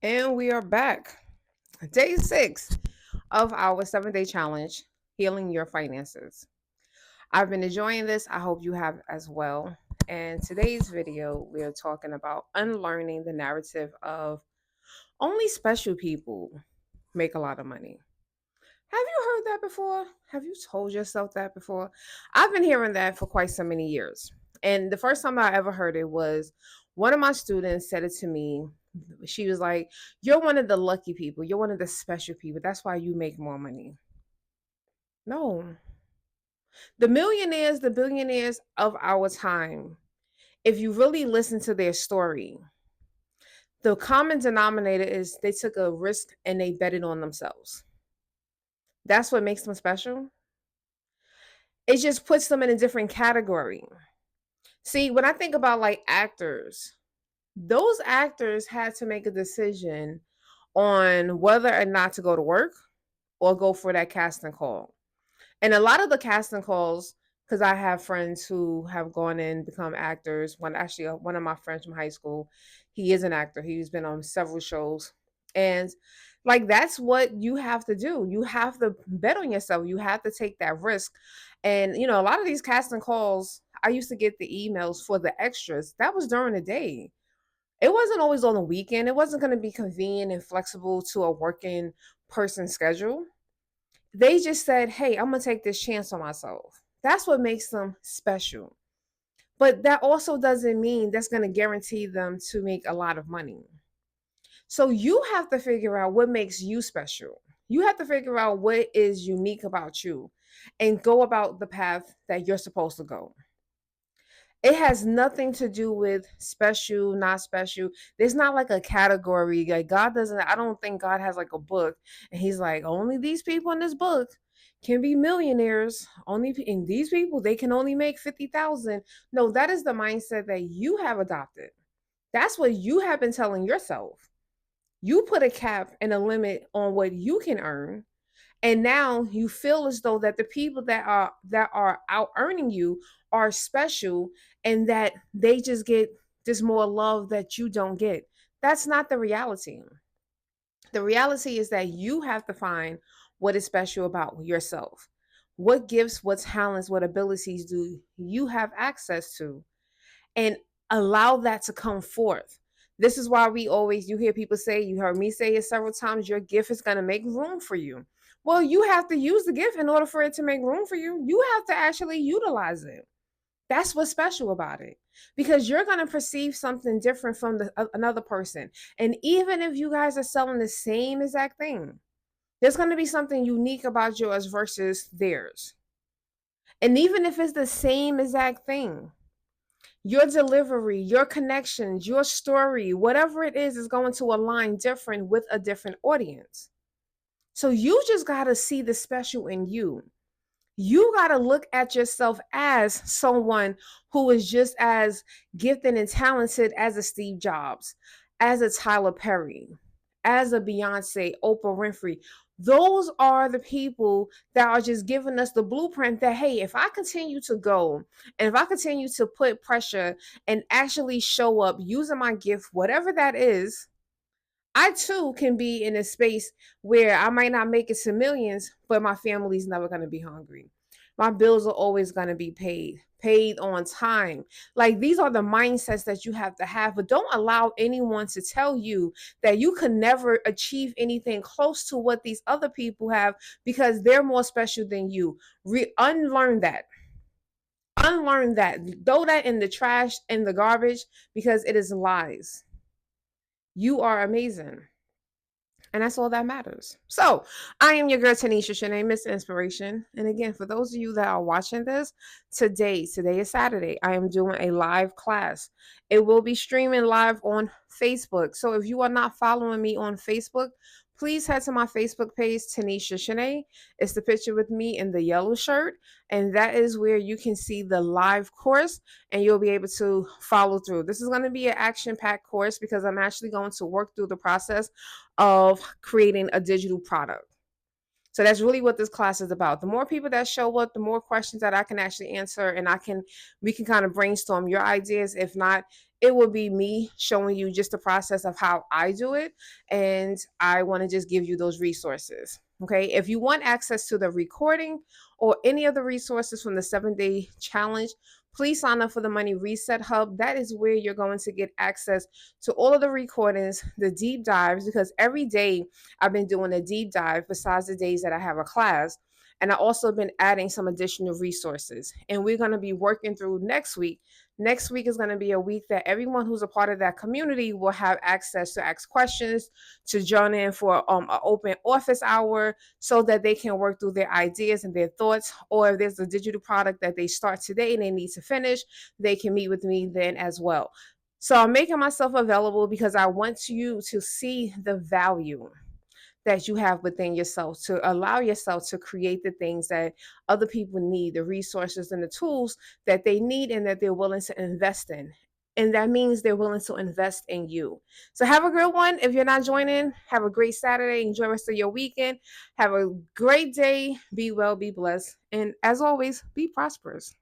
And we are back. Day 6 of our 7-day challenge, Healing Your Finances. I've been enjoying this. I hope you have as well. And today's video, we are talking about unlearning the narrative of only special people make a lot of money. Have you heard that before? Have you told yourself that before? I've been hearing that for quite so many years. And the first time I ever heard it was one of my students said it to me. She was like, "You're one of the lucky people. You're one of the special people. That's why you make more money." No. The billionaires of our time, if you really listen to their story, the common denominator is they took a risk and they betted on themselves. That's what makes them special. It just puts them in a different category. See, when I think about like actors, those actors had to make a decision on whether or not to go to work or go for that casting call. And a lot of the casting calls, because I have friends who have gone and become actors. One of my friends from high school, he is an actor. He's been on several shows, and like that's what you have to do. You have to bet on yourself. You have to take that risk. And a lot of these casting calls, I used to get the emails for the extras. That was during the day. It wasn't always on the weekend. It wasn't going to be convenient and flexible to a working person's schedule. They just said, "Hey, I'm going to take this chance on myself." That's what makes them special. But that also doesn't mean that's going to guarantee them to make a lot of money. So you have to figure out what makes you special. You have to figure out what is unique about you and go about the path that you're supposed to go. It has nothing to do with special, not special. There's not like a category. Like God doesn't, I don't think God has like a book and he's like, only these people in this book can be millionaires. And these people, they can only make 50,000. No, that is the mindset that you have adopted. That's what you have been telling yourself. You put a cap and a limit on what you can earn, and now you feel as though that the people that are out earning you are special, and that they just get this more love that you don't get. That's not the reality. The reality is that you have to find what is special about yourself. What gifts, what talents, what abilities do you have access to, and allow that to come forth. This is why you hear people say, you heard me say it several times, your gift is going to make room for you. Well, you have to use the gift in order for it to make room for you. You have to actually utilize it. That's what's special about it, because you're going to perceive something different from another person. And even if you guys are selling the same exact thing, there's going to be something unique about yours versus theirs. And even if it's the same exact thing, your delivery, your connections, your story, whatever it is going to align different with a different audience. So you just got to see the special in you. You got to look at yourself as someone who is just as gifted and talented as a Steve Jobs, as a Tyler Perry, as a Beyonce, Oprah Winfrey. Those are the people that are just giving us the blueprint that, hey, if I continue to go and if I continue to put pressure and actually show up using my gift, whatever that is, I too can be in a space where I might not make it to millions, but my family's never going to be hungry. My bills are always going to be paid on time. Like, these are the mindsets that you have to have, but don't allow anyone to tell you that you can never achieve anything close to what these other people have because they're more special than you. Unlearn that. Unlearn that. Throw that in the trash, in the garbage, because it is lies. You are amazing. And that's all that matters. So, I am your girl, Tanisha Shanae, Miss Inspiration. And again, for those of you that are watching this, today is Saturday, I am doing a live class. It will be streaming live on Facebook. So, if you are not following me on Facebook, please head to my Facebook page, Tanisha Shanae. It's the picture with me in the yellow shirt. And that is where you can see the live course and you'll be able to follow through. This is going to be an action packed course because I'm actually going to work through the process of creating a digital product. So that's really what this class is about. The more people that show up, the more questions that I can actually answer, and we can kind of brainstorm your ideas. If not, It will be me showing you just the process of how I do it. And I want to just give you those resources. Okay. If you want access to the recording or any of the resources from the 7-day challenge, please sign up for the Money Reset Hub. That is where you're going to get access to all of the recordings, the deep dives, because every day I've been doing a deep dive besides the days that I have a class. And I also been adding some additional resources. And we're going to be working through next week. Next week is going to be a week that everyone who's a part of that community will have access to ask questions, to join in for an open office hour so that they can work through their ideas and their thoughts. Or if there's a digital product that they start today and they need to finish, they can meet with me then as well. So I'm making myself available because I want you to see the value that you have within yourself, to allow yourself to create the things that other people need, the resources and the tools that they need and that they're willing to invest in. And that means they're willing to invest in you. So have a good one. If you're not joining, have a great Saturday. Enjoy the rest of your weekend. Have a great day. Be well, be blessed. And as always, be prosperous.